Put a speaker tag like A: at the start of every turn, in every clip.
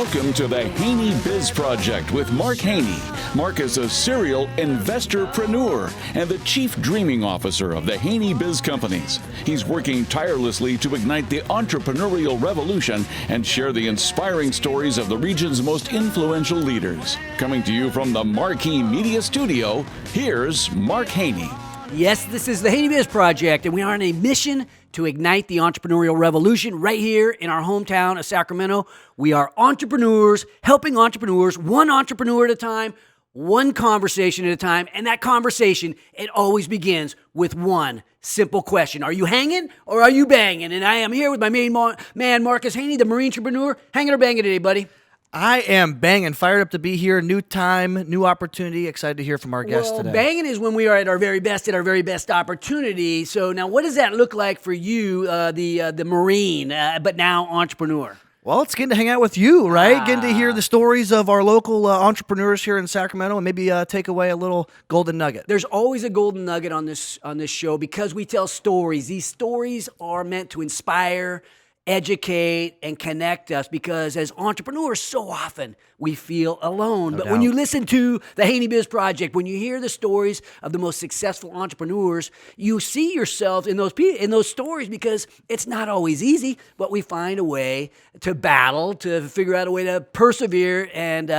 A: Welcome to the Haney Biz Project with Mark Haney. Mark is a serial investorpreneur and the chief dreaming officer of the Haney Biz Companies. He's working tirelessly to ignite the entrepreneurial revolution and share the inspiring stories of the region's most influential leaders. Coming to you from the Marquee Media Studio, here's Mark Haney.
B: Yes, this is the Haney Biz Project, and we are on a mission to ignite the entrepreneurial revolution right here in our hometown of Sacramento. We are entrepreneurs, helping entrepreneurs, one entrepreneur at a time, one conversation at a time, and that conversation, it always begins with one simple question. Are you hanging or are you banging? And I am here with my main man, Marcus Haney, the Marine entrepreneur. Hanging or banging today, buddy?
C: I am banging, fired up to be here. New time, new opportunity. Excited to hear from our guest today.
B: Banging is when we are at our very best opportunity. So now, what does that look like for you, the Marine, but now entrepreneur?
C: Well, it's getting to hang out with you, right? Getting to hear the stories of our local entrepreneurs here in Sacramento, and maybe take away a little golden nugget.
B: There's always a golden nugget on this show because we tell stories. These stories are meant to inspire, educate, and connect us, because as entrepreneurs, so often we feel alone. But when you listen to the Haney Biz Project, when you hear the stories of the most successful entrepreneurs, you see yourself in those stories, because it's not always easy, but we find a way to battle, to figure out a way to persevere and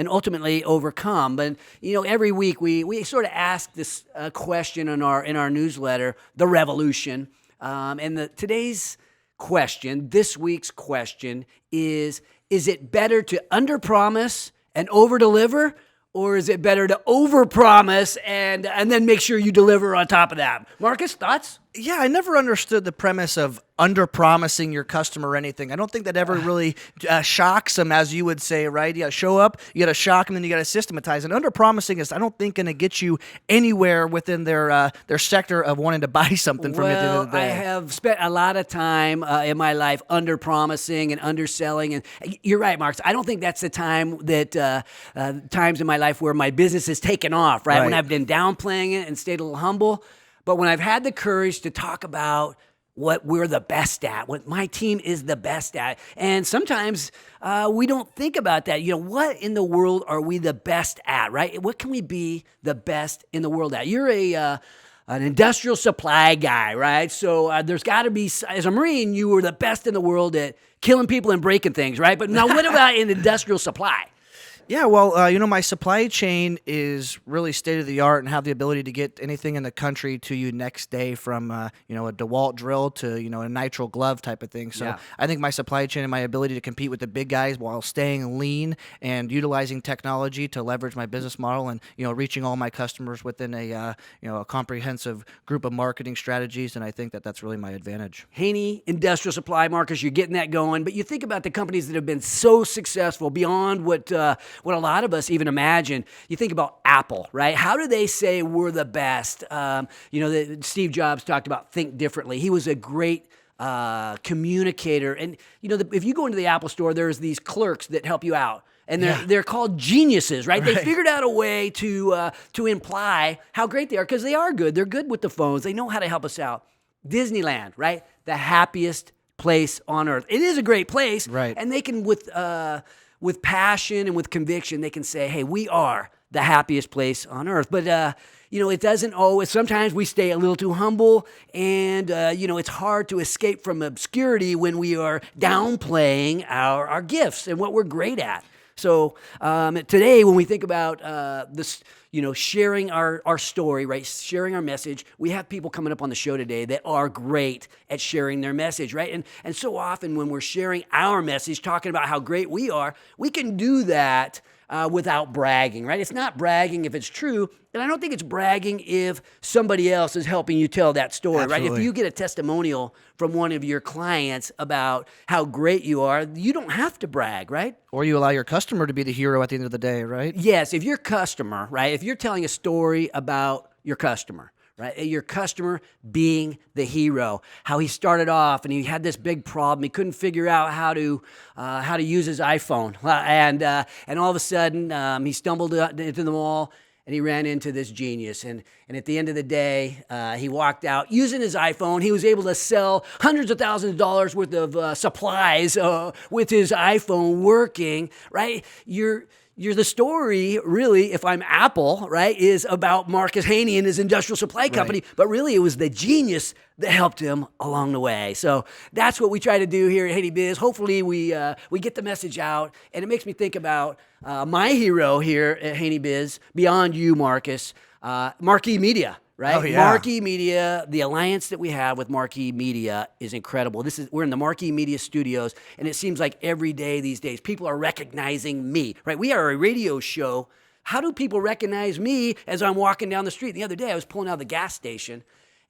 B: ultimately overcome. But every week we sort of ask this question in our newsletter, the revolution, and today's question, this week's question is it better to underpromise and overdeliver, or is it better to overpromise and then make sure you deliver on top of that? Marcus, thoughts?
C: Yeah, I never understood the premise of under-promising your customer anything. I don't think that ever really shocks them, as you would say, right? You got to show up, you got to shock them, and then you got to systematize. And under-promising is, I don't think, going to get you anywhere within their sector of wanting to buy something from you at the end of the day.
B: I have spent a lot of time in my life under-promising and underselling. And you're right, Marcus. I don't think that's the time that times in my life where my business has taken off, right? When I've been downplaying it and stayed a little humble. But when I've had the courage to talk about what we're the best at, what my team is the best at, and sometimes we don't think about that. What in the world are we the best at, right? What can we be the best in the world at? You're an industrial supply guy, right? So there's got to be, as a Marine, you were the best in the world at killing people and breaking things, right? But now what about in industrial supply?
C: Yeah, well, my supply chain is really state-of-the-art and have the ability to get anything in the country to you next day, from, a DeWalt drill to, a nitrile glove type of thing. So I think my supply chain and my ability to compete with the big guys while staying lean and utilizing technology to leverage my business model and, reaching all my customers within a comprehensive group of marketing strategies. And I think that that's really my advantage.
B: Haney Industrial Supply, Marcus, you're getting that going. But you think about the companies that have been so successful beyond what a lot of us even imagine. You think about Apple, right? How do they say we're the best? Steve Jobs talked about think differently. He was a great communicator. And, if you go into the Apple store, there's these clerks that help you out. And they're called geniuses, right? They figured out a way to imply how great they are, because they are good. They're good with the phones. They know how to help us out. Disneyland, right? The happiest place on earth. It is a great place.
C: Right.
B: And they can, with passion and with conviction, they can say, hey, we are the happiest place on earth. But, it doesn't always. Sometimes we stay a little too humble, and, it's hard to escape from obscurity when we are downplaying our gifts and what we're great at. So today, when we think about this, sharing our story, right, sharing our message, we have people coming up on the show today that are great at sharing their message, right? And so often when we're sharing our message, talking about how great we are, we can do that without bragging, right? It's not bragging if it's true, and I don't think it's bragging if somebody else is helping you tell that story,
C: Absolutely.
B: right? If you get a testimonial from one of your clients about how great you are, you don't have to brag, right?
C: Or you allow your customer to be the hero at the end of the day, right?
B: Yes, if your customer, right, if you're telling a story about your customer, right, your customer being the hero, how he started off and he had this big problem, he couldn't figure out how to use his iPhone, and all of a sudden he stumbled into the mall and he ran into this genius. And at the end of the day, he walked out using his iPhone. He was able to sell hundreds of thousands of dollars worth of supplies with his iPhone working, right? You're the story, really, if I'm Apple, right, is about Marcus Haney and his industrial supply company, but really it was the genius that helped him along the way. So that's what we try to do here at Haney Biz. Hopefully we get the message out, and it makes me think about my hero here at Haney Biz, beyond you, Marcus, Marquee Media. Right?
C: Oh, yeah.
B: Marquee Media, the alliance that we have with Marquee Media is incredible. We're in the Marquee Media studios, and it seems like every day these days, people are recognizing me, right? We are a radio show. How do people recognize me as I'm walking down the street? The other day, I was pulling out of the gas station,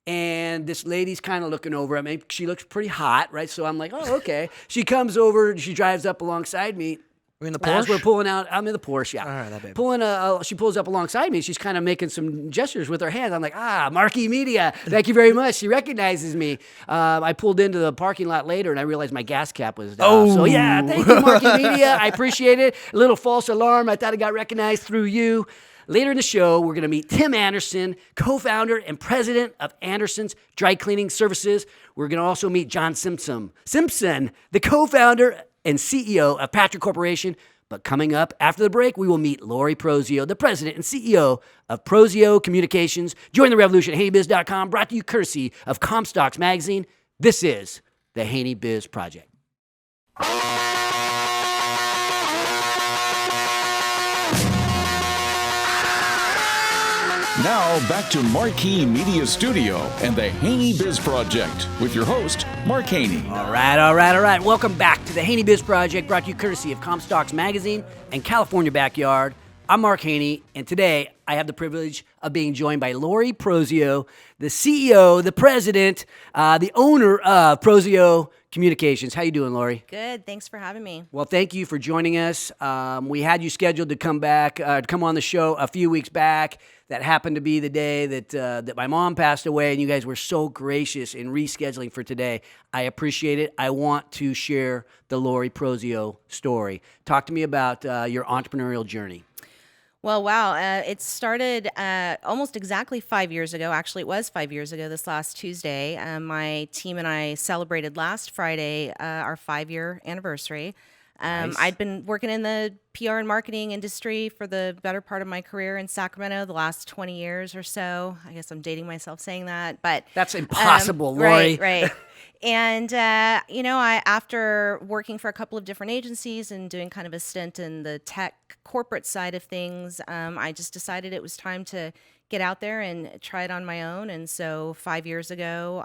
B: and this lady's kind of looking over at me. She looks pretty hot, right? So I'm like, oh, okay. She comes over, she drives up alongside me.
C: We're in the Porsche?
B: As we're pulling out, I'm in the Porsche, yeah.
C: All right, that baby.
B: She pulls up alongside me. She's kind of making some gestures with her hands. I'm like, Marquee Media, thank you very much. She recognizes me. I pulled into the parking lot later, and I realized my gas cap was off. So, yeah, thank you, Marquee Media. I appreciate it. A little false alarm. I thought I got recognized through you. Later in the show, we're going to meet Tim Anderson, co-founder and president of Anderson's Dry Cleaning Services. We're going to also meet John Simpson, the co-founder and CEO of Patra Corporation. But coming up after the break, we will meet Lori Prosio, the president and CEO of Prosio Communications. Join the revolution at HaneyBiz.com, brought to you courtesy of Comstocks Magazine. This is the Haney Biz Project.
A: Now, back to Marquee Media Studio and the Haney Biz Project with your host, Mark Haney.
B: All right. Welcome back to the Haney Biz Project, brought to you courtesy of Comstocks Magazine and California Backyard. I'm Mark Haney, and today I have the privilege of being joined by Lori Prosio, the CEO, the president, the owner of Prosio Communications. How you doing, Lori?
D: Good. Thanks for having me.
B: Well, thank you for joining us. We had you scheduled to come on the show a few weeks back. That happened to be the day that my mom passed away, and you guys were so gracious in rescheduling for today. I appreciate it. I want to share the Lori Prosio story. Talk to me about your entrepreneurial journey.
D: Well, wow. It started almost exactly 5 years ago. Actually, it was 5 years ago this last Tuesday. My team and I celebrated last Friday our 5-year anniversary.
B: Nice.
D: I'd been working in the PR and marketing industry for the better part of my career in Sacramento, the last 20 years or so. I guess I'm dating myself saying that, but
B: that's impossible, Lori.
D: Right. And, after working for a couple of different agencies and doing kind of a stint in the tech corporate side of things, I just decided it was time to get out there and try it on my own. And so 5 years ago,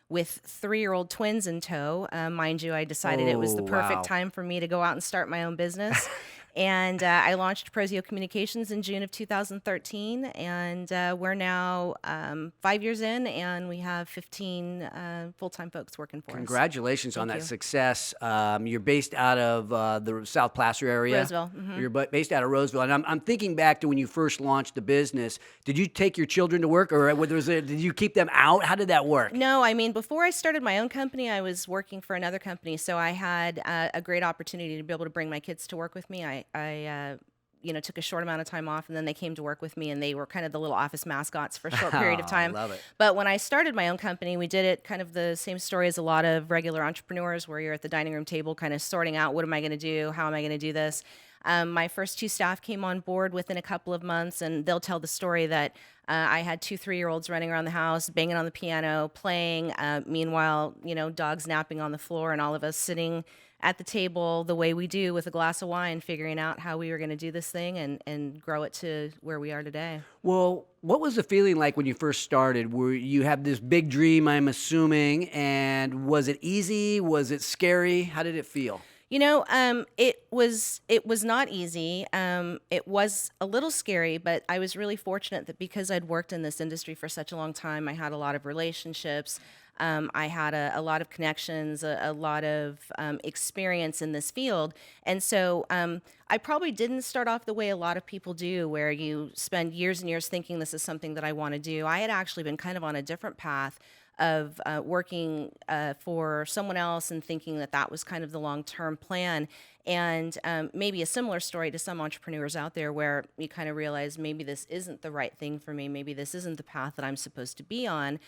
D: with 3-year-old twins in tow, mind you, I decided it was the perfect time for me to go out and start my own business. And I launched Prosio Communications in June of 2013, and we're now 5 years in, and we have 15 full-time folks working for us.
B: Congratulations on that
D: you.
B: success. You're based out of the South Placer area.
D: Roseville. Mm-hmm.
B: You're based out of Roseville, and I'm thinking back to when you first launched the business. Did you take your children to work, or did you keep them out? How did that work?
D: No, I mean, before I started my own company, I was working for another company, so I had a great opportunity to be able to bring my kids to work with me. I took a short amount of time off, and then they came to work with me, and they were kind of the little office mascots for a short period of time.
B: I love it.
D: But when I started my own company, we did it kind of the same story as a lot of regular entrepreneurs, where you're at the dining room table kind of sorting out, what am I going to do? How am I going to do this? My first 2 staff came on board within a couple of months, and they'll tell the story that I had 2 3-year-olds running around the house, banging on the piano, playing. Meanwhile, dogs napping on the floor, and all of us sitting at the table the way we do with a glass of wine, figuring out how we were going to do this thing and grow it to where we are today.
B: Well, what was the feeling like when you first started? Were you had this big dream, I'm assuming, and was it easy? Was it scary? How did it feel?
D: It was not easy. It was a little scary, but I was really fortunate that because I'd worked in this industry for such a long time, I had a lot of relationships. I had a lot of connections, a lot of experience in this field. And so I probably didn't start off the way a lot of people do, where you spend years and years thinking this is something that I want to do. I had actually been kind of on a different path working for someone else and thinking that that was kind of the long-term plan. And maybe a similar story to some entrepreneurs out there where you kind of realize maybe this isn't the right thing for me, maybe this isn't the path that I'm supposed to be on.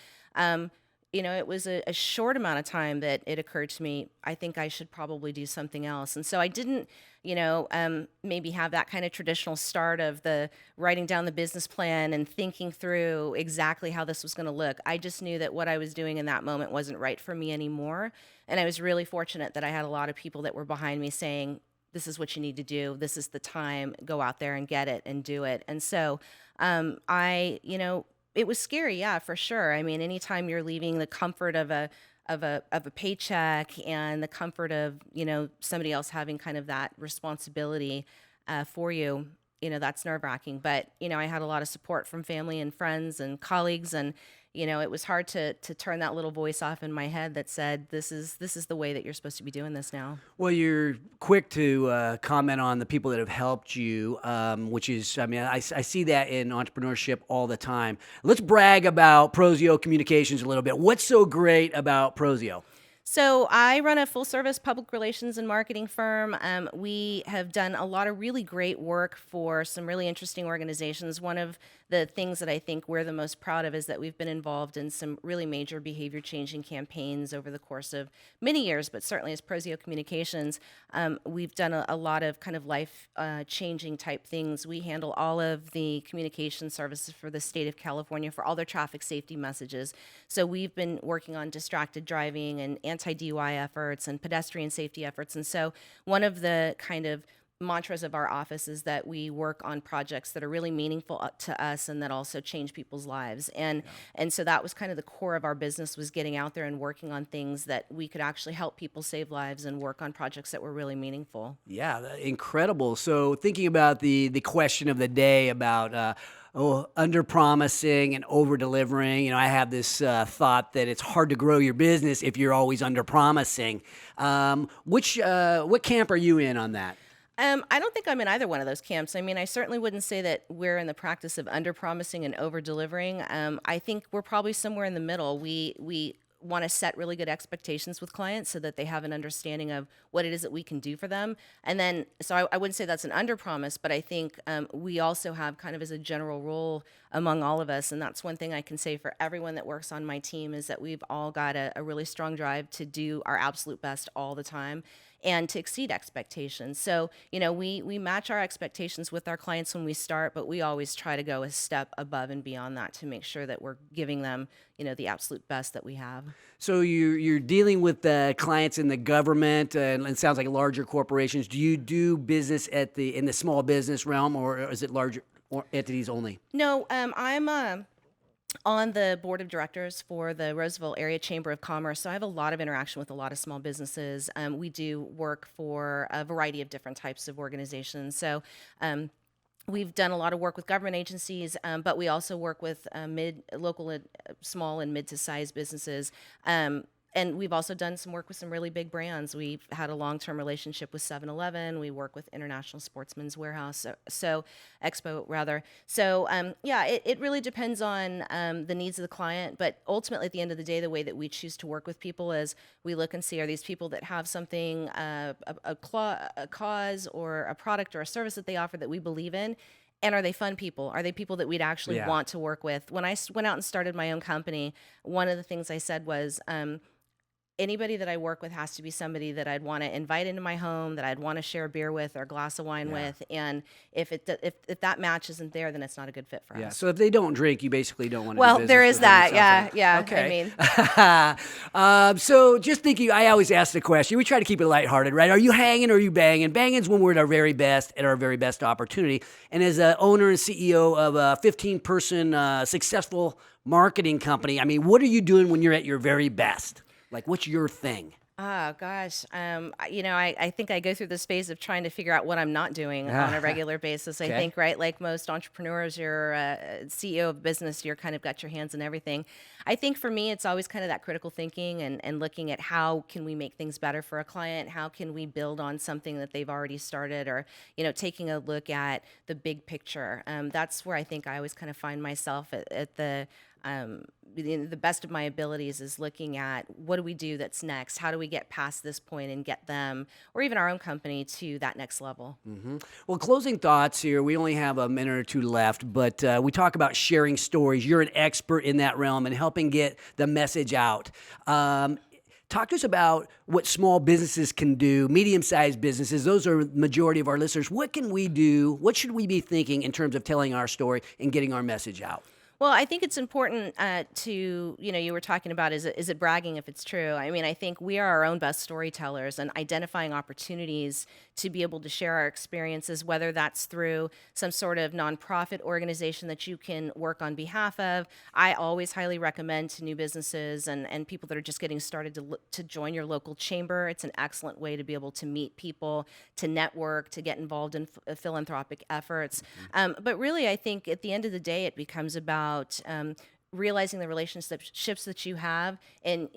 D: It was a short amount of time that it occurred to me, I think I should probably do something else. And so I didn't, maybe have that kind of traditional start of the writing down the business plan and thinking through exactly how this was going to look. I just knew that what I was doing in that moment wasn't right for me anymore. And I was really fortunate that I had a lot of people that were behind me saying, this is what you need to do. This is the time. Go out there and get it and do it. And so it was scary, yeah, for sure. I mean, anytime you're leaving the comfort of a paycheck and the comfort of somebody else having kind of that responsibility for you, that's nerve-wracking. But I had a lot of support from family and friends and colleagues, and it was hard to turn that little voice off in my head that said, this is the way that you're supposed to be doing this now.
B: Well, you're quick to comment on the people that have helped you, which is, I see that in entrepreneurship all the time. Let's brag about Prosio Communications a little bit. What's so great about Prosio?
D: So I run a full-service public relations and marketing firm. We have done a lot of really great work for some really interesting organizations. One of the things that I think we're the most proud of is that we've been involved in some really major behavior-changing campaigns over the course of many years, but certainly as Prosio Communications, we've done a lot of kind of life-changing type things. We handle all of the communication services for the state of California for all their traffic safety messages. So we've been working on distracted driving and anti-DUI efforts and pedestrian safety efforts. And so one of the kind of mantras of our office is that we work on projects that are really meaningful to us and that also change people's lives. And so that was kind of the core of our business, was getting out there and working on things that we could actually help people save lives and work on projects that were really meaningful.
B: Yeah, incredible. So thinking about the question of the day about under-promising and over-delivering. I have this thought that it's hard to grow your business if you're always under-promising. What camp are you in on that?
D: I don't think I'm in either one of those camps. I mean, I certainly wouldn't say that we're in the practice of under-promising and over-delivering. I think we're probably somewhere in the middle. We want to set really good expectations with clients so that they have an understanding of what it is that we can do for them. And then, so I wouldn't say that's an under-promise, but I think we also have kind of as a general rule among all of us, and that's one thing I can say for everyone that works on my team, is that we've all got a really strong drive to do our absolute best all the time and to exceed expectations. So, we match our expectations with our clients when we start, but we always try to go a step above and beyond that to make sure that we're giving them, the absolute best that we have.
B: So you're dealing with clients in the government, and it sounds like larger corporations. Do you do business in the small business realm, or is it larger entities only?
D: No, I'm on the board of directors for the Roseville Area Chamber of Commerce, so I have a lot of interaction with a lot of small businesses. We do work for a variety of different types of organizations. So we've done a lot of work with government agencies, but we also work with local, small and mid to size businesses. And we've also done some work with some really big brands. We've had a long-term relationship with 7-Eleven. We work with International Sportsman's Warehouse, so Expo rather. So it really depends on the needs of the client. But ultimately, at the end of the day, the way that we choose to work with people is we look and see, are these people that have something, a cause or a product or a service that they offer that we believe in? And are they fun people? Are they people that we'd actually want to work with? When I went out and started my own company, one of the things I said was, anybody that I work with has to be somebody that I'd want to invite into my home, that I'd want to share a beer with or a glass of wine with. And if that match isn't there, then it's not a good fit for us.
B: So if they don't drink, you basically don't want to do
D: Well,
B: business
D: there is
B: with them,
D: that. Yeah.
B: Okay.
D: I mean,
B: so just thinking, I always ask the question, we try to keep it lighthearted, right? Are you hanging or are you banging? Banging's when we're at our very best, at our very best opportunity. And as an owner and CEO of a 15-person successful marketing company, I mean, what are you doing when you're at your very best? Like, what's your thing?
D: Oh, gosh. I think I go through this phase of trying to figure out what I'm not doing on a regular basis. I think, right, like most entrepreneurs, you're a CEO of business, you're kind of got your hands in everything. I think for me, it's always kind of that critical thinking and looking at how can we make things better for a client? How can we build on something that they've already started, or, taking a look at the big picture. That's where I think I always kind of find myself at the the best of my abilities is looking at what do we do that's next? How do we get past this point and get them, or even our own company, to that next level?
B: Well, closing thoughts here. We only have a minute or two left, but we talk about sharing stories. You're an expert in that realm and helping get the message out. Talk to us about what small businesses can do, medium-sized businesses. Those are the majority of our listeners. What can we do? What should we be thinking in terms of telling our story and getting our message out?
D: Well, I think it's important to, you were talking about, is it bragging if it's true? I mean, I think we are our own best storytellers, and identifying opportunities to be able to share our experiences, whether that's through some sort of nonprofit organization that you can work on behalf of. I always highly recommend to new businesses and people that are just getting started to join your local chamber. It's an excellent way to be able to meet people, to network, to get involved in philanthropic efforts. But really, I think at the end of the day, it becomes about realizing the relationships that you have and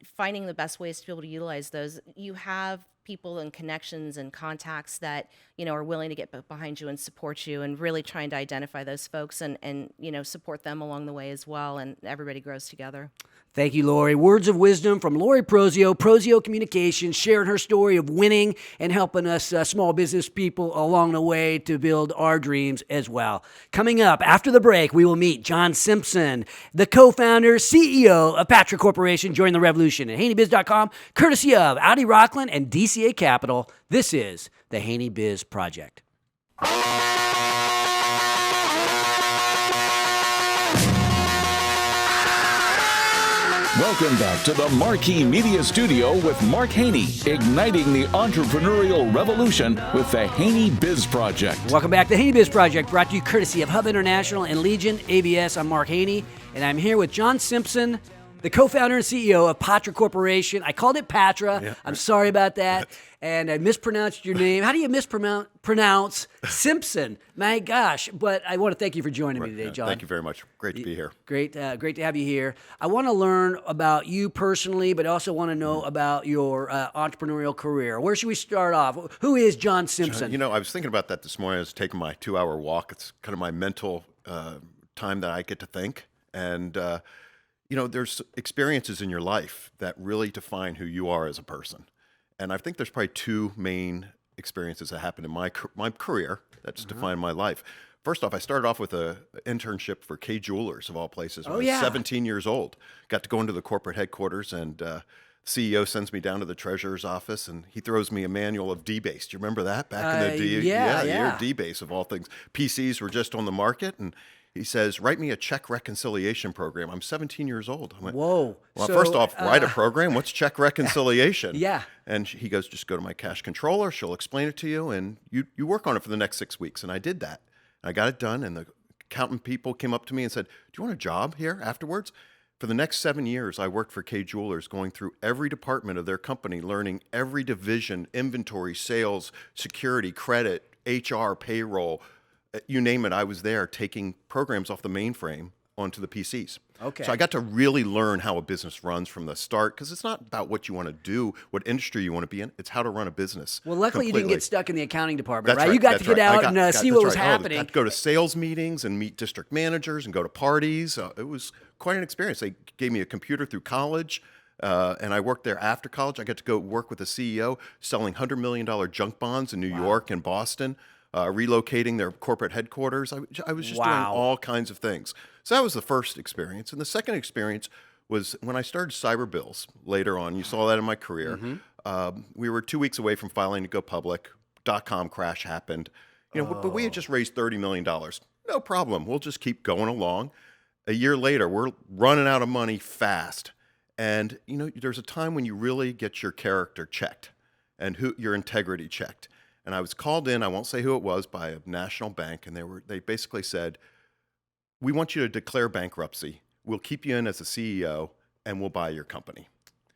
D: finding the best ways to be able to utilize those. You have people and connections and contacts that are willing to get behind you and support you, and really trying to identify those folks and support them along the way as well, and everybody grows together.
B: Thank you, Lori. Words of wisdom from Lori Prosio Communications, sharing her story of winning and helping us small business people along the way to build our dreams as well. Coming up after the break, we will meet John Simpson, the co-founder, CEO of Patra Corporation. Join the revolution at HaneyBiz.com, courtesy of Audi Rockland and DCA Capital. This is the Haney Biz Project.
A: Welcome back to the Marquee Media Studio with Mark Haney, igniting the entrepreneurial revolution with the Haney Biz Project.
B: Welcome back to the Haney Biz Project, brought to you courtesy of Hub International and Legion ABS. I'm Mark Haney, and I'm here with John Simpson, the co-founder and CEO of Patra Corporation. I called it Patra. Yeah. I'm sorry about that. And I mispronounced your name. How do you mispronounce Simpson? My gosh. But I want to thank you for joining me today, John.
E: Thank you very much. Great to be here.
B: Great to have you here. I want to learn about you personally, but I also want to know about your entrepreneurial career. Where should we start off? Who is John Simpson?
E: I was thinking about that this morning. I was taking my 2-hour walk. It's kind of my mental time that I get to think. And there's experiences in your life that really define who you are as a person. And I think there's probably two main experiences that happened in my career that's defined my life. First off, I started off with an internship for Kay Jewelers, of all places, when I was 17 years old. Got to go into the corporate headquarters, and CEO sends me down to the treasurer's office, and he throws me a manual of D-Base. Do you remember that back in the day?
B: Yeah.
E: D-Base, of all things. PCs were just on the market, and he says, write me a check reconciliation program. I'm 17 years old. I went,
B: whoa.
E: Well, first off, write a program. What's check reconciliation?
B: Yeah.
E: And he goes, just go to my cash controller. She'll explain it to you, and you work on it for the next 6 weeks. And I did that. I got it done, and the accountant people came up to me and said, do you want a job here afterwards? For the next 7 years, I worked for Kay Jewelers, going through every department of their company, learning every division, inventory, sales, security, credit, HR, payroll, you name it. I was there taking programs off the mainframe onto the PCs.
B: Okay.
E: So I got to really learn how a business runs from the start, because it's not about what you want to do, what industry you want to be in. It's how to run a business.
B: Well, luckily you didn't get stuck in the accounting department,
E: That's
B: right? You got to get out and see what was
E: right.
B: happening.
E: I got to go to sales meetings and meet district managers and go to parties. It was quite an experience. They gave me a computer through college. And I worked there after college. I got to go work with the CEO selling $100 million junk bonds in New York and Boston. Relocating their corporate headquarters. I was just doing all kinds of things. So that was the first experience. And the second experience was when I started Cyberbills later on. You saw that in my career. We were 2 weeks away from filing to go public. .com crash happened. But we had just raised $30 million. No problem. We'll just keep going along. A year later, we're running out of money fast. And, there's a time when you really get your character checked and your integrity checked. And I was called in, I won't say who it was, by a national bank, and they basically said, we want you to declare bankruptcy. We'll keep you in as a CEO, and we'll buy your company.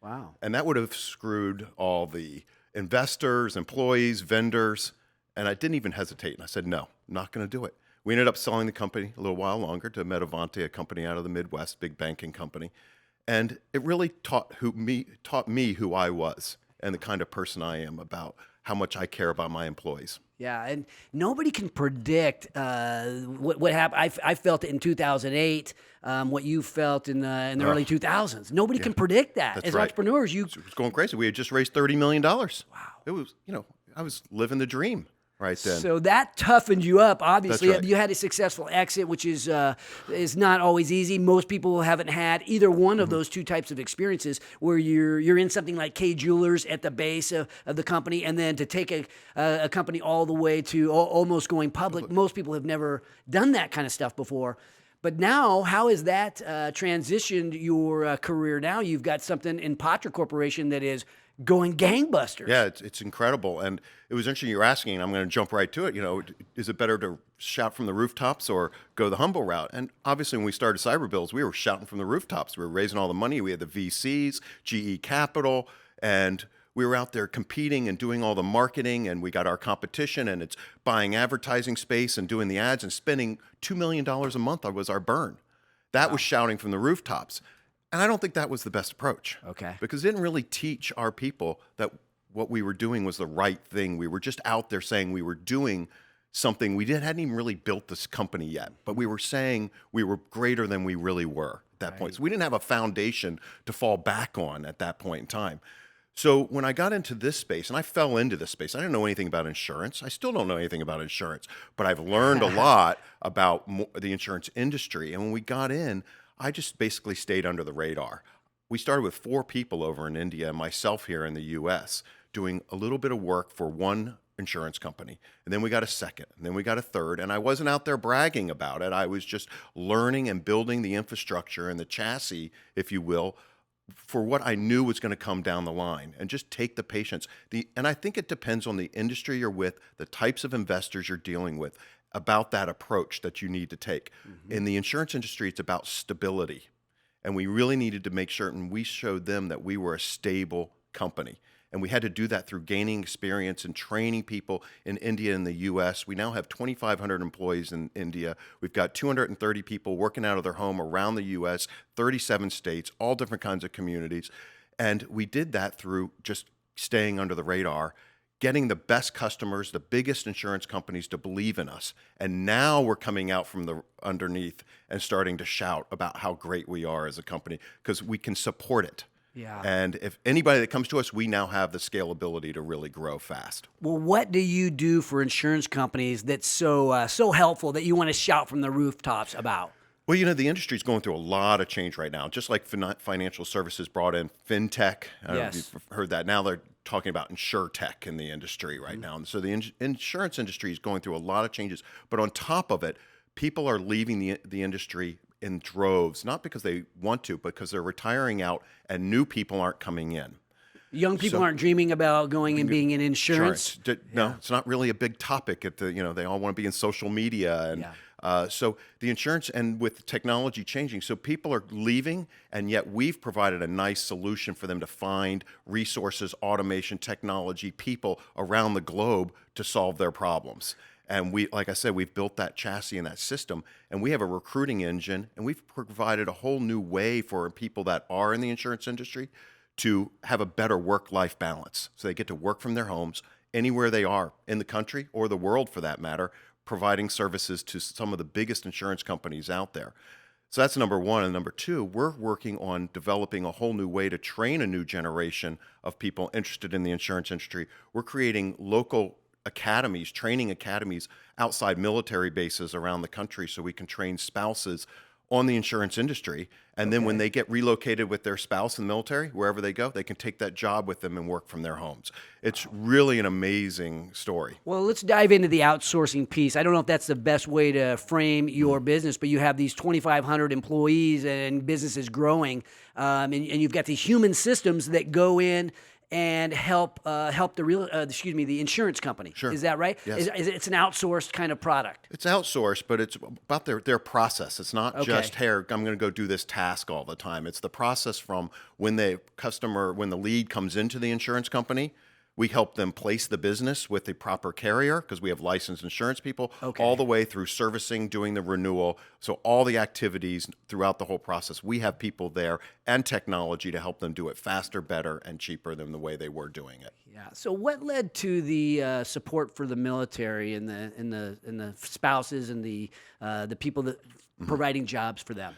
B: Wow.
E: And that would have screwed all the investors, employees, vendors, and I didn't even hesitate. And I said, no, I'm not going to do it. We ended up selling the company a little while longer to Metavante, a company out of the Midwest, big banking company. And it really taught me who I was and the kind of person I am, about how much I care about my employees.
B: Yeah, and nobody can predict what happened. I felt it in 2008. What you felt in the early 2000s. Nobody can predict that.
E: That's
B: As
E: right.
B: entrepreneurs,
E: It was going crazy. We had just raised $30 million. Wow. It was, I was living the dream right then.
B: So that toughened you up. Obviously,
E: That's right.
B: you had a successful exit, which is not always easy. Most people haven't had either one of those two types of experiences, where you're in something like K Jewelers at the base of the company, and then to take a company all the way to almost going public. Most people have never done that kind of stuff before. But now, how has that transitioned your career? Now you've got something in Patra Corporation that is going gangbusters.
E: Yeah, it's incredible. And it was interesting you were asking, and I'm going to jump right to it. Is it better to shout from the rooftops or go the humble route? And obviously, when we started Cyberbills, we were shouting from the rooftops. We were raising all the money. We had the VCs, GE Capital, and we were out there competing and doing all the marketing, and we got our competition, and it's buying advertising space and doing the ads and spending $2 million a month was our burn. That was shouting from the rooftops. And I don't think that was the best approach.
B: Okay.
E: Because it didn't really teach our people that what we were doing was the right thing. We were just out there saying we were doing something. We hadn't even really built this company yet, but we were saying we were greater than we really were at that point. So we didn't have a foundation to fall back on at that point in time. So when I got into this space, and I fell into this space, I didn't know anything about insurance. I still don't know anything about insurance, but I've learned a lot about the insurance industry. And when we got in, I just basically stayed under the radar. We started with 4 people over in India and myself here in the US doing a little bit of work for one insurance company. And then we got a second, and then we got a third. And I wasn't out there bragging about it. I was just learning and building the infrastructure and the chassis, if you will, for what I knew was going to come down the line, and just take the patience. And I think it depends on the industry you're with, the types of investors you're dealing with, about that approach that you need to take. In the insurance industry, it's about stability. And we really needed to make certain we showed them that we were a stable company. And we had to do that through gaining experience and training people in India and the US. We now have 2,500 employees in India. We've got 230 people working out of their home around the US, 37 states, all different kinds of communities. And we did that through just staying under the radar, getting the best customers, the biggest insurance companies to believe in us. And now we're coming out from the underneath and starting to shout about how great we are as a company, because we can support it.
B: Yeah.
E: And if anybody that comes to us, we now have the scalability to really grow fast.
B: Well, what do you do for insurance companies that's so helpful that you want to shout from the rooftops about?
E: Well, the industry is going through a lot of change right now. Just like financial services brought in fintech. I don't know if you've heard that. Now they're talking about insurtech in the industry right now. And so the insurance industry is going through a lot of changes. But on top of it, people are leaving the industry in droves, not because they want to, but because they're retiring out and new people aren't coming in.
B: Young people aren't dreaming about going and being in insurance.
E: No, it's not really a big topic. They all want to be in social media. And so the insurance, and with technology changing, so people are leaving, and yet we've provided a nice solution for them to find resources, automation, technology, people around the globe to solve their problems. And like I said, we've built that chassis and that system, and we have a recruiting engine, and we've provided a whole new way for people that are in the insurance industry to have a better work-life balance. So they get to work from their homes anywhere they are in the country or the world, for that matter, providing services to some of the biggest insurance companies out there. So that's number one. And number two, we're working on developing a whole new way to train a new generation of people interested in the insurance industry. We're creating local academies, training academies outside military bases around the country, so we can train spouses on the insurance industry. And then when they get relocated with their spouse in the military, wherever they go, they can take that job with them and work from their homes. It's really an amazing story.
B: Well, let's dive into the outsourcing piece. I don't know if that's the best way to frame your business, but you have these 2,500 employees and businesses growing, and you've got these human systems that go in and help the insurance company.
E: Sure.
B: Is that right?
E: Yes.
B: It's an outsourced kind of product.
E: It's outsourced, but it's about their process. It's not just, hey, I'm going to go do this task all the time. It's the process from when the lead comes into the insurance company, we help them place the business with the proper carrier, because we have licensed insurance people, all the way through servicing, doing the renewal. So all the activities throughout the whole process, we have people there and technology to help them do it faster, better, and cheaper than the way they were doing it.
B: Yeah. So what led to the support for the military and the spouses and the people that providing jobs for them?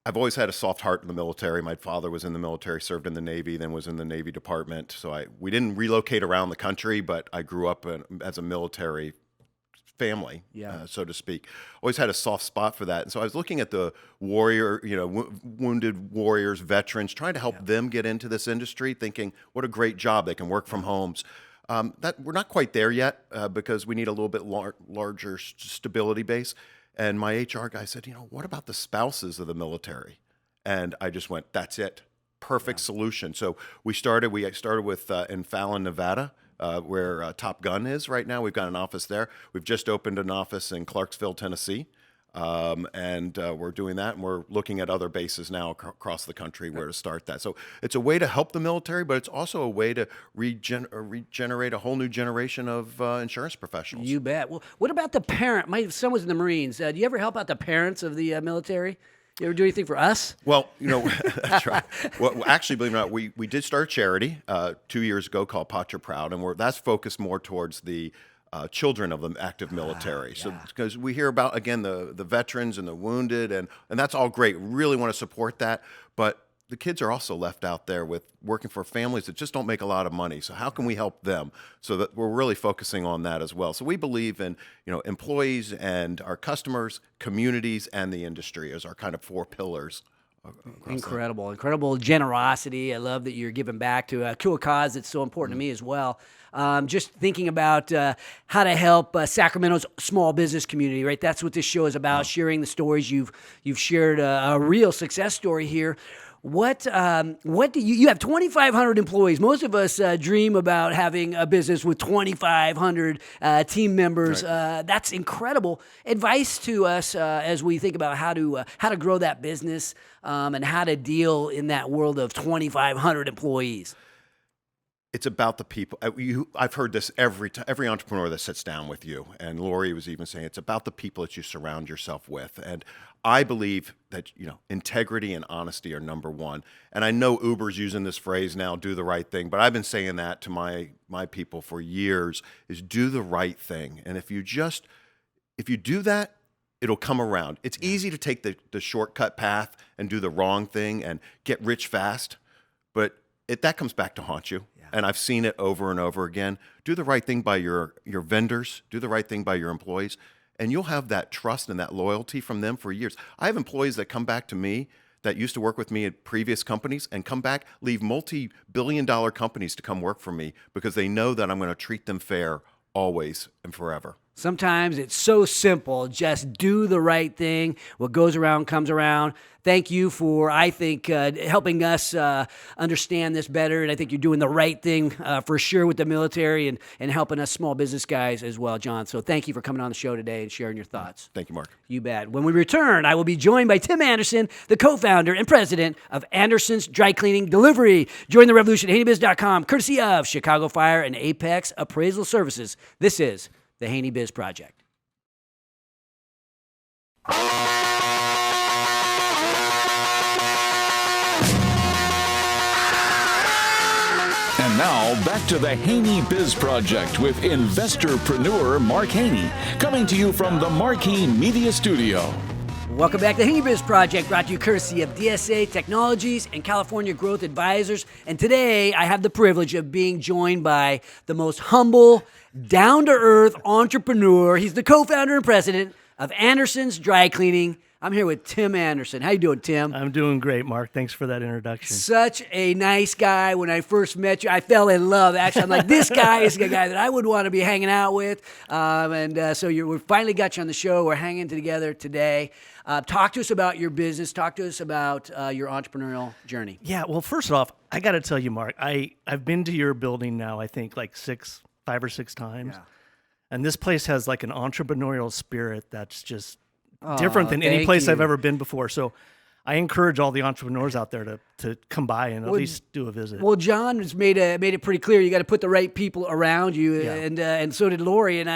E: I've always had a soft heart in the military. My father was in the military, served in the Navy, then was in the Navy department. So we didn't relocate around the country, but I grew up as a military family, so to speak. Always had a soft spot for that. And so I was looking at the warrior, wounded warriors, veterans, trying to help them get into this industry, thinking what a great job. They can work from homes. That we're not quite there yet because we need a little bit larger stability base. And my HR guy said, what about the spouses of the military? And I just went, that's it. Perfect solution. So we started with in Fallon, Nevada, where Top Gun is right now. We've got an office there. We've just opened an office in Clarksville, Tennessee. And we're doing that, and we're looking at other bases now across the country where to start that. So it's a way to help the military, but it's also a way to regenerate a whole new generation of insurance professionals.
B: You bet. Well, what about the parent? My son was in the Marines. Do you ever help out the parents of the military? You ever do anything for us?
E: Well, that's right. Well, actually, believe it or not, we did start a charity 2 years ago called Patra Proud, and that's focused more towards the children of the active military. So because we hear about, again, the veterans and the wounded, and that's all great. Really want to support that. But the kids are also left out there with working for families that just don't make a lot of money. So how can we help them? So that we're really focusing on that as well. So we believe in, employees and our customers, communities, and the industry as our kind of four pillars.
B: Incredible generosity. I love that you're giving back to a cause that's so important to me as well. Just thinking about how to help Sacramento's small business community, right? That's what this show is about, sharing the stories. You've shared a real success story here. What do you have 2,500 employees. Most of us dream about having a business with 2,500 team members. Right. That's incredible. Advice to us as we think about how to grow that business and how to deal in that world of 2,500 employees.
E: It's about the people. I've heard this every entrepreneur that sits down with you, and Lori was even saying it's about the people that you surround yourself with. And I believe that integrity and honesty are number one. And I know Uber's using this phrase now, do the right thing, but I've been saying that to my people for years, is do the right thing. And if you do that, it'll come around. It's easy to take the shortcut path and do the wrong thing and get rich fast, but that comes back to haunt you. And I've seen it over and over again. Do the right thing by your vendors. Do the right thing by your employees. And you'll have that trust and that loyalty from them for years. I have employees that come back to me that used to work with me at previous companies and come back, leave multi-billion-dollar companies to come work for me because they know that I'm going to treat them fair always and forever.
B: Sometimes it's so simple. Just do the right thing. What goes around comes around. Thank you for, I think, helping us understand this better. And I think you're doing the right thing for sure with the military and helping us small business guys as well, John. So thank you for coming on the show today and sharing your thoughts.
E: Thank you, Mark.
B: You bet. When we return, I will be joined by Tim Anderson, the co-founder and president of Anderson's Dry Cleaning Delivery. Join the revolution at HaneyBiz.com, courtesy of Chicago Fire and Apex Appraisal Services. This is the Haney Biz Project.
A: And now, back to the Haney Biz Project with investorpreneur Mark Haney, coming to you from the Marquee Media Studio.
B: Welcome back to the Haney Biz Project, brought to you courtesy of DSA Technologies and California Growth Advisors. And today, I have the privilege of being joined by the most humble, down-to-earth entrepreneur. He's the co-founder and president of Anderson's Dry Cleaning. I'm here with Tim Anderson. How you doing, Tim?
F: I'm doing great, Mark. Thanks for that introduction.
B: Such a nice guy. When I first met you, I fell in love. Actually, I'm like, this guy is a guy that I would want to be hanging out with. So we finally got you on the show. We're hanging together today. Talk to us about your business. Talk to us about your entrepreneurial journey.
F: Yeah, well, first off, I got to tell you, Mark, I've been to your building now, I think, like 5 or 6 times. Yeah. And this place has like an entrepreneurial spirit that's just different than any place I've ever been before. So I encourage all the entrepreneurs out there to come by and at least do a visit.
B: Well, John has made it pretty clear. You got to put the right people around you, and so did Lori. And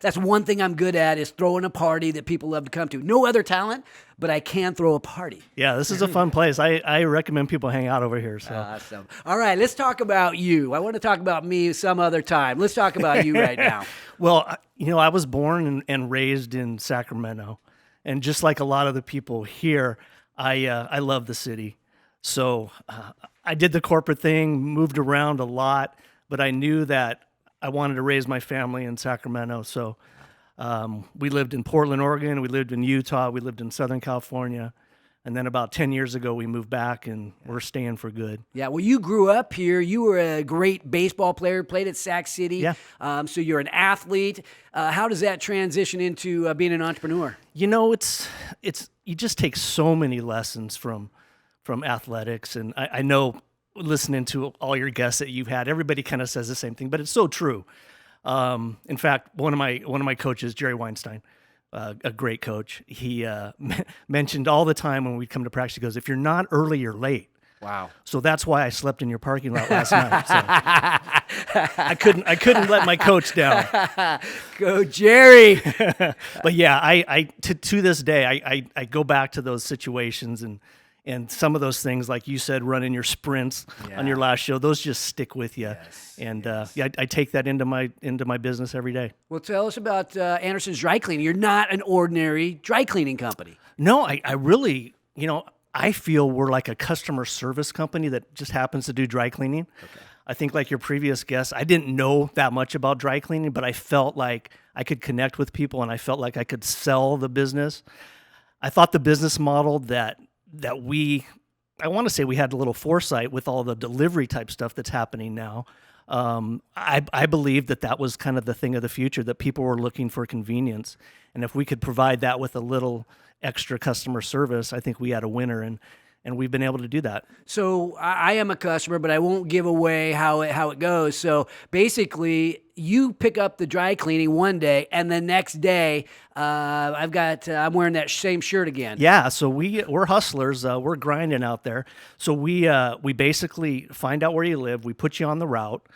B: that's one thing I'm good at is throwing a party that people love to come to. No other talent, but I can throw a party.
F: Yeah, this is a fun place. I recommend people hang out over here. So.
B: Awesome. All right, let's talk about you. I want to talk about me some other time. Let's talk about you right now.
F: Well, I was born and raised in Sacramento, and just like a lot of the people here, I love the city. So I did the corporate thing, moved around a lot, but I knew that I wanted to raise my family in Sacramento. So we lived in Portland, Oregon. We lived in Utah. We lived in Southern California. And then about 10 years ago, we moved back, and we're staying for good.
B: Yeah, well, you grew up here. You were a great baseball player, played at Sac City.
F: Yeah.
B: So you're an athlete. How does that transition into being an entrepreneur?
F: It's you just take so many lessons from athletics, and I know listening to all your guests that you've had, everybody kind of says the same thing, but it's so true. In fact, one of my coaches, Jerry Weinstein, a great coach, he mentioned all the time when we'd come to practice, he goes, if you're not early, you're late.
B: Wow.
F: So that's why I slept in your parking lot last night. So I couldn't let my coach down.
B: Go Jerry.
F: But yeah, I to this day, I go back to those situations and some of those things, like you said, running your sprints on your last show, those just stick with you.
B: Yes,
F: and I take that into my business every day.
B: Well, tell us about Anderson's Dry Cleaning. You're not an ordinary dry cleaning company.
F: No, I really, I feel we're like a customer service company that just happens to do dry cleaning. Okay. I think like your previous guest, I didn't know that much about dry cleaning, but I felt like I could connect with people and I felt like I could sell the business. I thought the business model that I want to say we had a little foresight with all the delivery type stuff that's happening now. I believe that was kind of the thing of the future, that people were looking for convenience. And if we could provide that with a little extra customer service, I think we had a winner, and we've been able to do that.
B: So I am a customer, but I won't give away how it goes. So basically, you pick up the dry cleaning one day, and the next day, I'm wearing that same shirt again.
F: Yeah, so we're hustlers. We're grinding out there. So we basically find out where you live. We put you on the route.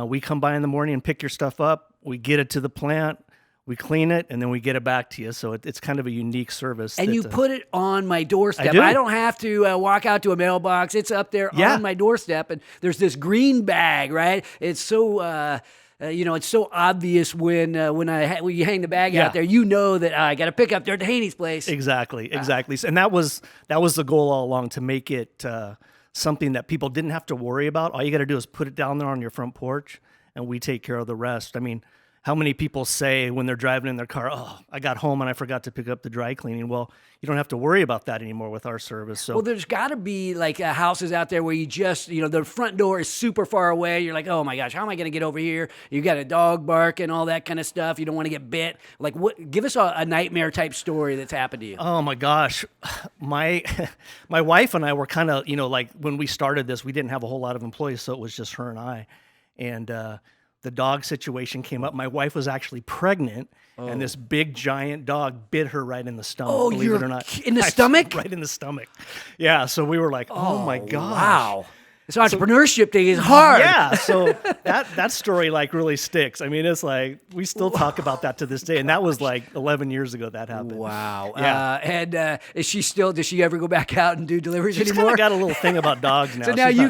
F: We come by in the morning and pick your stuff up. We get it to the plant. We clean it, and then we get it back to you. So it's kind of a unique service.
B: And you put it on my doorstep.
F: I
B: don't have to walk out to a mailbox. It's up there on my doorstep. And there's this green bag, right? It's so... it's so obvious when you hang the bag out there, that I got to pick up there at the Haney's place.
F: Exactly. And that was the goal all along, to make it something that people didn't have to worry about. All you got to do is put it down there on your front porch, and we take care of the rest. I mean, how many people say when they're driving in their car, "Oh, I got home and I forgot to pick up the dry cleaning"? Well, you don't have to worry about that anymore with our service. So,
B: well, there's got to be like houses out there where you just, the front door is super far away. You're like, oh my gosh, how am I going to get over here? You got a dog barking, all that kind of stuff. You don't want to get bit. Like, what? Give us a nightmare type story that's happened to you.
F: Oh my gosh, my wife and I were kind of, like when we started this, we didn't have a whole lot of employees, so it was just her and I, and the dog situation came up. My wife was actually pregnant, and this big giant dog bit her right in the stomach.
B: Oh,
F: believe it or not,
B: in the stomach?
F: Right in the stomach. Yeah. So we were like, oh my gosh.
B: Wow. This entrepreneurship thing is hard.
F: Yeah, so that story like really sticks. I mean, it's like we still talk about that to this day, and that was like 11 years ago that happened.
B: Wow.
F: Yeah.
B: And does she ever go back out and do deliveries
F: She's
B: anymore?
F: She's got a little thing about dogs now.
B: So now you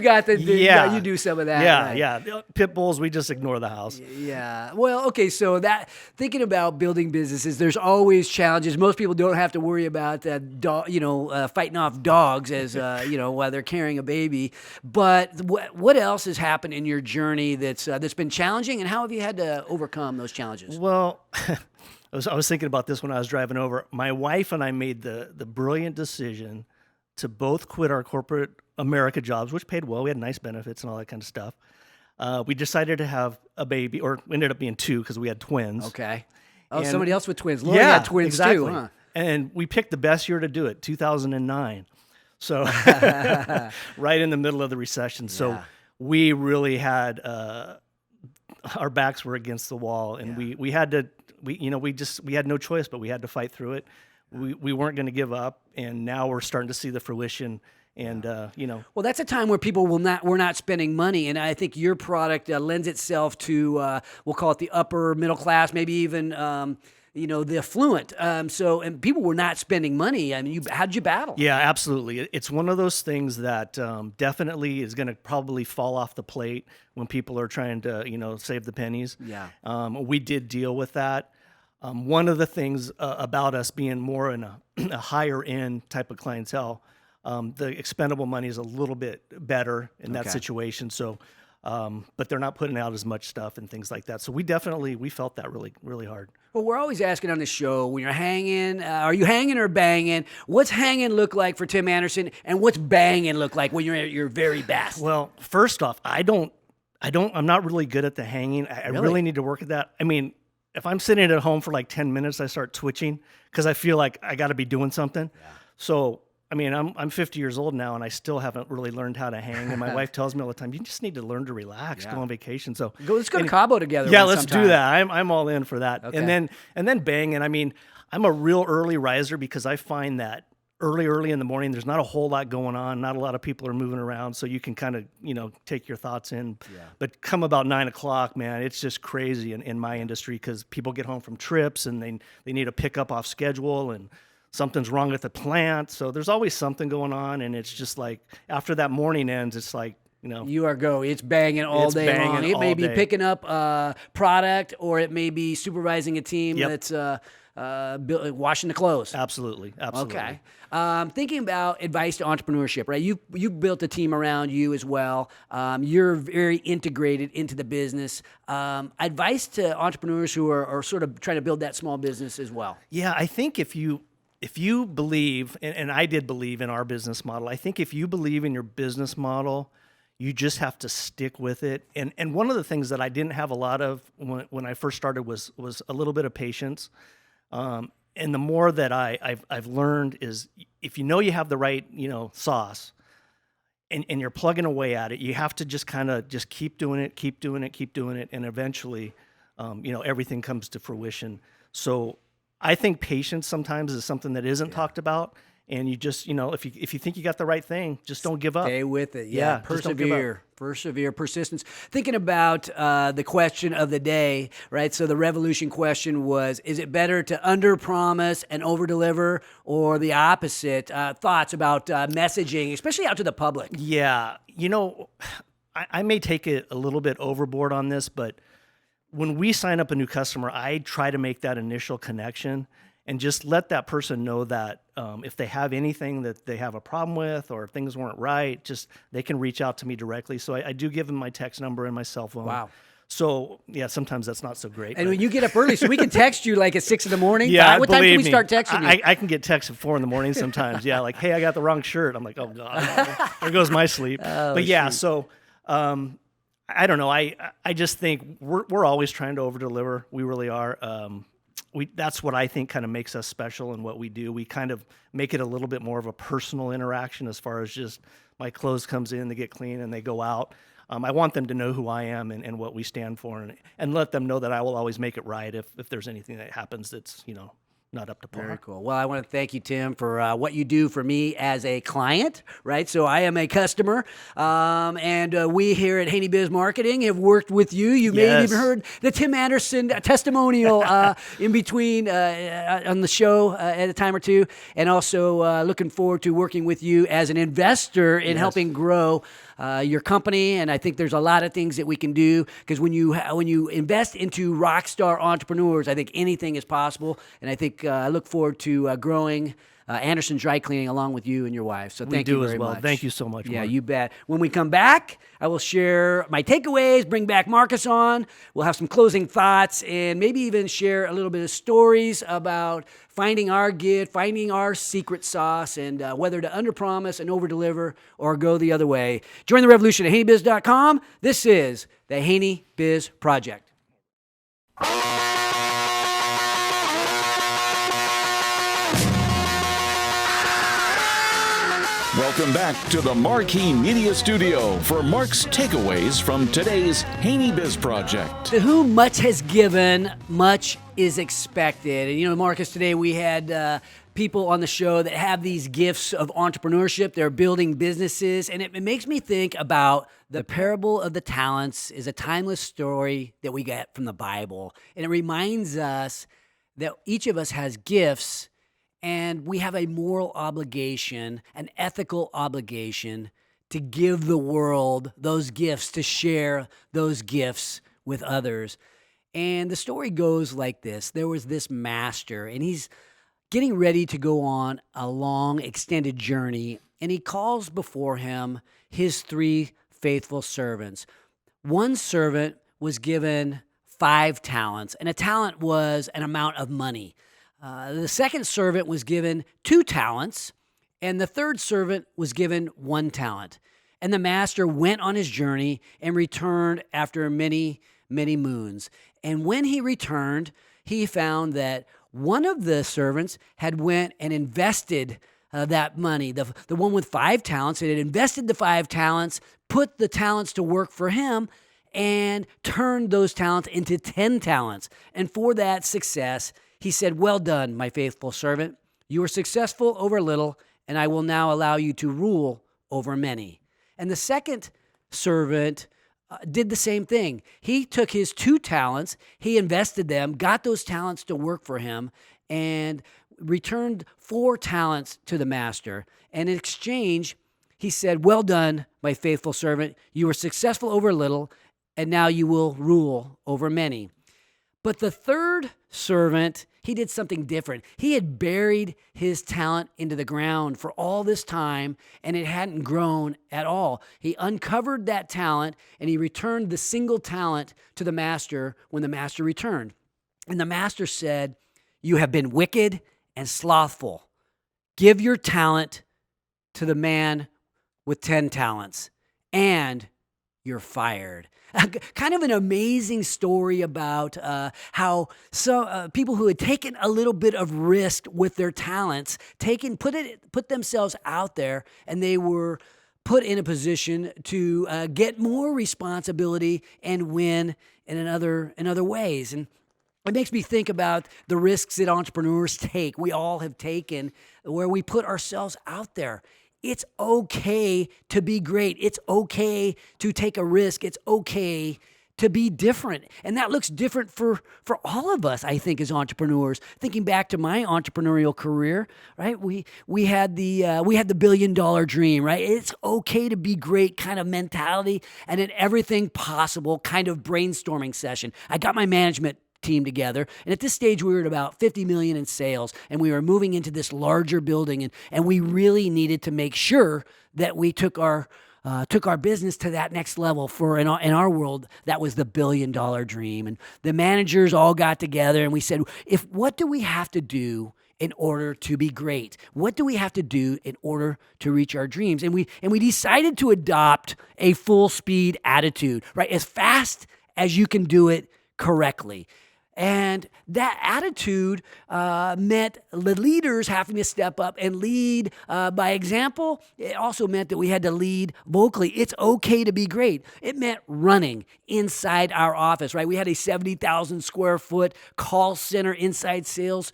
B: do some of that.
F: Yeah,
B: right?
F: yeah. Pit bulls, we just ignore the house.
B: Yeah. Well, okay. So thinking about building businesses, there's always challenges. Most people don't have to worry about fighting off dogs as while they're carrying a baby. But what else has happened in your journey that's been challenging, and how have you had to overcome those challenges?
F: Well, I was thinking about this when I was driving over. My wife and I made the brilliant decision to both quit our corporate America jobs, which paid well. We had nice benefits and all that kind of stuff. We decided to have a baby, or ended up being two because we had twins.
B: Okay. Oh, somebody else with twins. Lori had twins
F: exactly.
B: too, huh?
F: And we picked the best year to do it, 2009. So right in the middle of the recession. So we really had our backs were against the wall, and we had to we had no choice, but we had to fight through it. we weren't going to give up, and now we're starting to see the fruition. And
B: well, that's a time where people we're not spending money, and I think your product lends itself to we'll call it the upper middle class, maybe even the affluent. And people were not spending money. I mean, how'd you battle?
F: Yeah, absolutely. It's one of those things that definitely is going to probably fall off the plate when people are trying to save the pennies.
B: Yeah.
F: We did deal with that. One of the things about us being more in a higher end type of clientele. The expendable money is a little bit better in that situation. So, but they're not putting out as much stuff and things like that. So we felt that really, really hard.
B: Well, we're always asking on the show, when you're hanging, are you hanging or banging? What's hanging look like for Tim Anderson, and what's banging look like when you're at your very best?
F: Well, first off, I'm not really good at the hanging. I really need to work at that. I mean, if I'm sitting at home for like 10 minutes, I start twitching because I feel like I got to be doing something. Yeah. So, I mean, I'm 50 years old now, and I still haven't really learned how to hang. And my wife tells me all the time, "You just need to learn to relax, go on vacation." So
B: let's go to Cabo together.
F: Yeah, let's do that. I'm all in for that.
B: Okay.
F: And then banging. I mean, I'm a real early riser because I find that early in the morning, there's not a whole lot going on. Not a lot of people are moving around, so you can kind of take your thoughts in. Yeah. But come about 9:00, man, it's just crazy in my industry because people get home from trips and they need to pick up off schedule and something's wrong at the plant. So there's always something going on. And it's just like, after that morning ends, it's like,
B: you are it's banging all day long. It may be picking up product, or it may be supervising a team that's washing the clothes.
F: Absolutely.
B: Okay. Thinking about advice to entrepreneurship, right? You built a team around you as well. You're very integrated into the business. Advice to entrepreneurs who are sort of trying to build that small business as well.
F: Yeah, I think if you believe, and I did believe in our business model, I think if you believe in your business model, you just have to stick with it. And one of the things that I didn't have a lot of when I first started was a little bit of patience. And the more that I've learned is, if you have the right sauce, and you're plugging away at it, you have to just kind of just keep doing it, and eventually, everything comes to fruition. So I think patience sometimes is something that isn't talked about, and you just, if you think you got the right thing, just don't give up.
B: Stay with it. Yeah, persevere, persistence. Thinking about the question of the day, right? So the revolution question was: is it better to underpromise and overdeliver, or the opposite? Thoughts about messaging, especially out to the public.
F: Yeah, I may take it a little bit overboard on this, but when we sign up a new customer, I try to make that initial connection and just let that person know that if they have anything that they have a problem with, or if things weren't right, just they can reach out to me directly. So I do give them my text number and my cell phone.
B: Wow.
F: So yeah, sometimes that's not so great.
B: And when you get up early, so we can text you like at 6 a.m.
F: Yeah,
B: what time can we start texting you?
F: I can get texts at 4 a.m. sometimes. Yeah, like, hey, I got the wrong shirt. I'm like, oh God, there goes my sleep. But yeah, so I don't know. I just think we're always trying to overdeliver. We really are. That's what I think kind of makes us special in what we do. We kind of make it a little bit more of a personal interaction, as far as just my clothes comes in, they get clean, and they go out. I want them to know who I am and what we stand for, and let them know that I will always make it right if there's anything that happens that's not up to par.
B: Very cool. Well, I want to thank you, Tim, for what you do for me as a client, right? So I am a customer, and we here at Haney Biz Marketing have worked with you. You may have even heard the Tim Anderson testimonial in between on the show at a time or two, and also looking forward to working with you as an investor in helping grow your company. And I think there's a lot of things that we can do, because when you invest into rock star entrepreneurs, I think anything is possible. And I think I look forward to growing Anderson Dry Cleaning along with you and your wife. So thank you very much.
F: Thank you so much.
B: Yeah,
F: Mark.
B: you bet. When we come back, I will share my takeaways, bring back Marcus on. We'll have some closing thoughts, and maybe even share a little bit of stories about finding our gift, finding our secret sauce, and whether to underpromise and overdeliver or go the other way. Join the revolution at HaneyBiz.com. This is the Haney Biz Project.
A: Welcome back to the Marquee Media Studio for Mark's takeaways from today's Haney Biz Project.
B: To whom much has given, much is expected. And Marcus, today we had people on the show that have these gifts of entrepreneurship. They're building businesses, and it makes me think about the parable of the talents is a timeless story that we get from the Bible, and it reminds us that each of us has gifts, and we have a moral obligation, an ethical obligation to give the world those gifts, to share those gifts with others. And the story goes like this. There was this master, and he's getting ready to go on a long, extended journey, and he calls before him his 3 faithful servants. One servant was given 5 talents, and a talent was an amount of money. The second servant was given 2 talents, and the third servant was given 1 talent. And the master went on his journey and returned after many, many moons. And when he returned, he found that one of the servants had went and invested that money. The one with 5 talents, it had invested the 5 talents, put the talents to work for him, and turned those talents into 10 talents. And for that success, he said, "Well done, my faithful servant. You were successful over little, and I will now allow you to rule over many." And the second servant did the same thing. He took his 2 talents, he invested them, got those talents to work for him, and returned 4 talents to the master. And in exchange, he said, "Well done, my faithful servant. You were successful over little, and now you will rule over many." But the third servant, he did something different. He had buried his talent into the ground for all this time, and it hadn't grown at all. He uncovered that talent, and he returned the single talent to the master when the master returned. And the master said, "You have been wicked and slothful. Give your talent to the man with 10 talents, and you're fired." Kind of an amazing story about how people who had taken a little bit of risk with their talents, put themselves out there, and they were put in a position to get more responsibility and win in other ways. And it makes me think about the risks that entrepreneurs take. We all have taken, where we put ourselves out there. It's okay to be great. It's okay to take a risk. It's okay to be different. And that looks different for all of us, I think, as entrepreneurs. Thinking back to my entrepreneurial career, right? We had the $1 billion dream, right? It's okay to be great kind of mentality, and an everything possible kind of brainstorming session. I got my management team together, and at this stage we were at about 50 million in sales, and we were moving into this larger building, and we really needed to make sure that we took our business to that next level. In our world, that was the $1 billion dream. And the managers all got together, and we said, what do we have to do in order to be great? What do we have to do in order to reach our dreams? And we decided to adopt a full speed attitude, right? As fast as you can do it correctly. And that attitude meant the leaders having to step up and lead by example. It also meant that we had to lead vocally. It's okay to be great. It meant running inside our office, right? We had a 70,000 square foot call center inside sales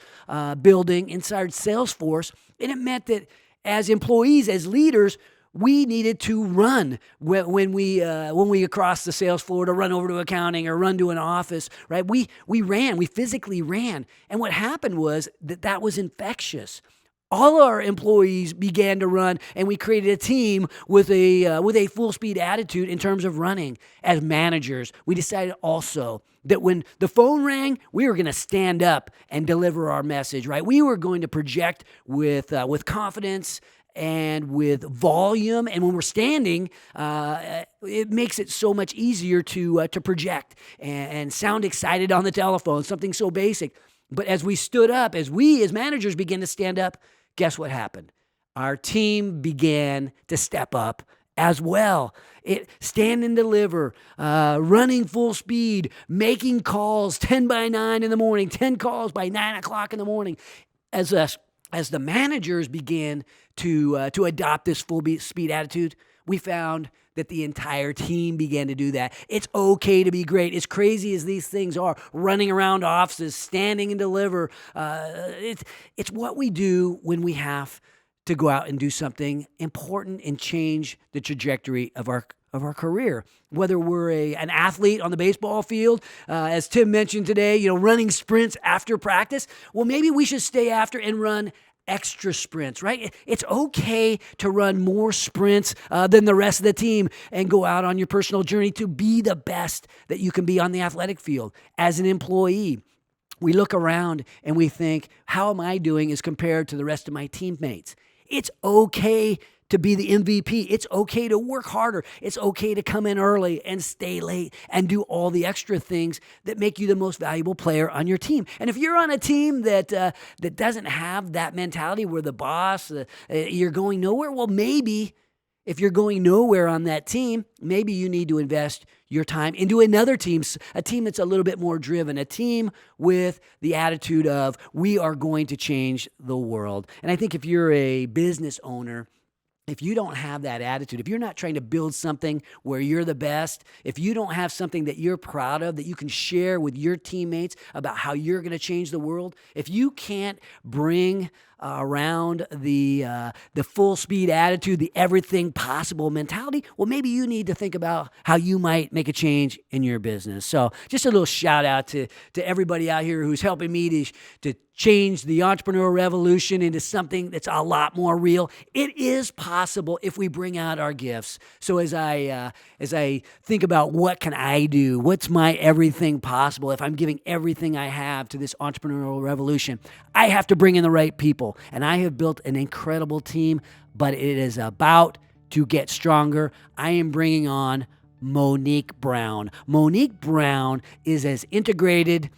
B: building, inside Salesforce. And it meant that as employees, as leaders, we needed to run when we crossed the sales floor to run over to accounting or run to an office, right? We ran, we physically ran. And what happened was that was infectious. All our employees began to run, and we created a team with a full speed attitude in terms of running. As managers, we decided also that when the phone rang, we were going to stand up and deliver our message, right? We were going to project with confidence and with volume. And when we're standing, it makes it so much easier to project and sound excited on the telephone, something so basic. But as we stood up, as managers began to stand up, guess what happened? Our team began to step up as well. Stand and deliver, running full speed, making calls 10 by 9 in the morning, 10 calls by 9 o'clock in the morning. As the managers began to adopt this full speed attitude, we found that the entire team began to do that. It's okay to be great. As crazy as these things are, running around offices, standing and deliver, it's what we do when we have to go out and do something important and change the trajectory of our career. Whether we're an athlete on the baseball field, as Tim mentioned today, running sprints after practice. Well, maybe we should stay after and run extra sprints, right? It's okay to run more sprints than the rest of the team and go out on your personal journey to be the best that you can be on the athletic field. As an employee, we look around and we think, how am I doing as compared to the rest of my teammates? It's okay to be the MVP. It's okay to work harder. It's okay to come in early and stay late and do all the extra things that make you the most valuable player on your team. And if you're on a team that doesn't have that mentality where the boss, you're going nowhere, well, maybe if you're going nowhere on that team, maybe you need to invest your time into another team, a team that's a little bit more driven, a team with the attitude of, we are going to change the world. And I think if you're a business owner, if you don't have that attitude, if you're not trying to build something where you're the best, if you don't have something that you're proud of, that you can share with your teammates about how you're going to change the world, if you can't bring around the full speed attitude, the everything possible mentality, well, maybe you need to think about how you might make a change in your business. So just a little shout out to everybody out here who's helping me to change the entrepreneurial revolution into something that's a lot more real. It is possible if we bring out our gifts. So as I think about what can I do, what's my everything possible, if I'm giving everything I have to this entrepreneurial revolution, I have to bring in the right people. And I have built an incredible team, but it is about to get stronger. I am bringing on Monique Brown. Monique Brown is as integrated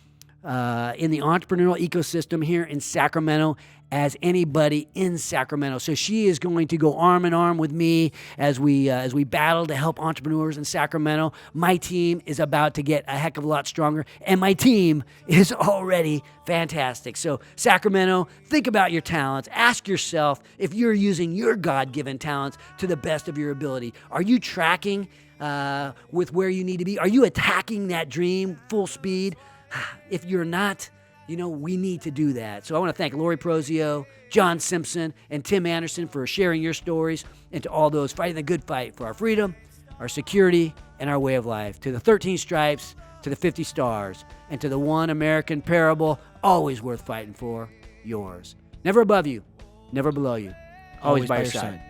B: in the entrepreneurial ecosystem here in Sacramento as anybody in Sacramento. So she is going to go arm in arm with me as we battle to help entrepreneurs in Sacramento. My team is about to get a heck of a lot stronger, and my team is already fantastic. So Sacramento, think about your talents. Ask yourself if you're using your God-given talents to the best of your ability. Are you tracking with where you need to be? Are you attacking that dream full speed? If you're not, we need to do that. So I want to thank Lori Prosio, John Simpson, and Tim Anderson for sharing your stories, and to all those fighting the good fight for our freedom, our security, and our way of life. To the 13 stripes, to the 50 stars, and to the one American parable, always worth fighting for, yours. Never above you, never below you, always by your side.